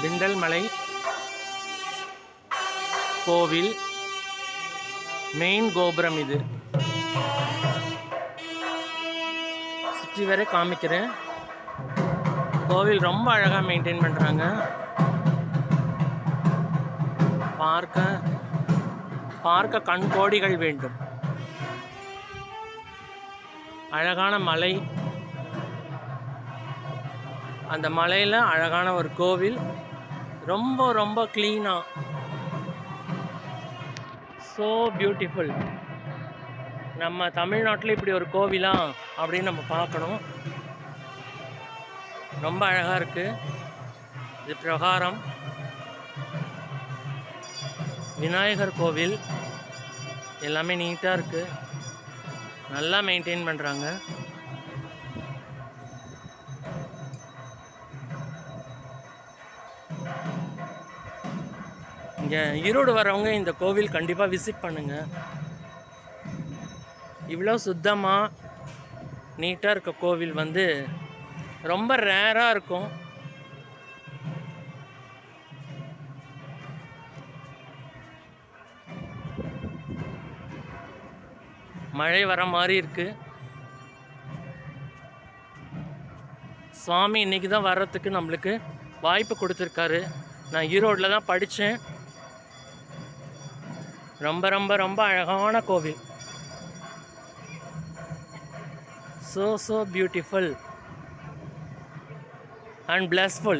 திண்டல் மலை கோவில் மெயின் கோபுரம். இது சுற்றி வரை காமிக்கிறேன். கோவில் ரொம்ப அழகாக மெயின்டைன் பண்ணுறாங்க. பார்க்க கண் கோடிகள் வேண்டும். அழகான மலை, அந்த மலையில் அழகான ஒரு கோவில், ரொம்ப ரொம்ப க்ளீனாக, ஸோ பியூட்டிஃபுல். நம்ம தமிழ்நாட்டில் இப்படி ஒரு கோவிலா அப்படின்னு நம்ம பார்க்கணும். ரொம்ப அழகாக இருக்குது. இது பிரகாரம், விநாயகர் கோவில், எல்லாமே நீட்டாக இருக்குது. நல்லா மெயின்டைன் பண்ணுறாங்க. இங்கே ஈரோடு வரவங்க இந்த கோவில் கண்டிப்பாக விசிட் பண்ணுங்கள். இவ்வளோ சுத்தமாக நீட்டாக இருக்க கோவில் வந்து ரொம்ப ரேராக இருக்கும். மழை வர மாதிரி இருக்குது. சுவாமி இன்றைக்கி தான் வர்றதுக்கு நம்மளுக்கு வாய்ப்பு கொடுத்துருக்காரு. நான் ஈரோட்டில் தான் படித்தேன். ரொம்ப ரொம்ப ரொம்ப அழகான கோவில். so beautiful and blissful.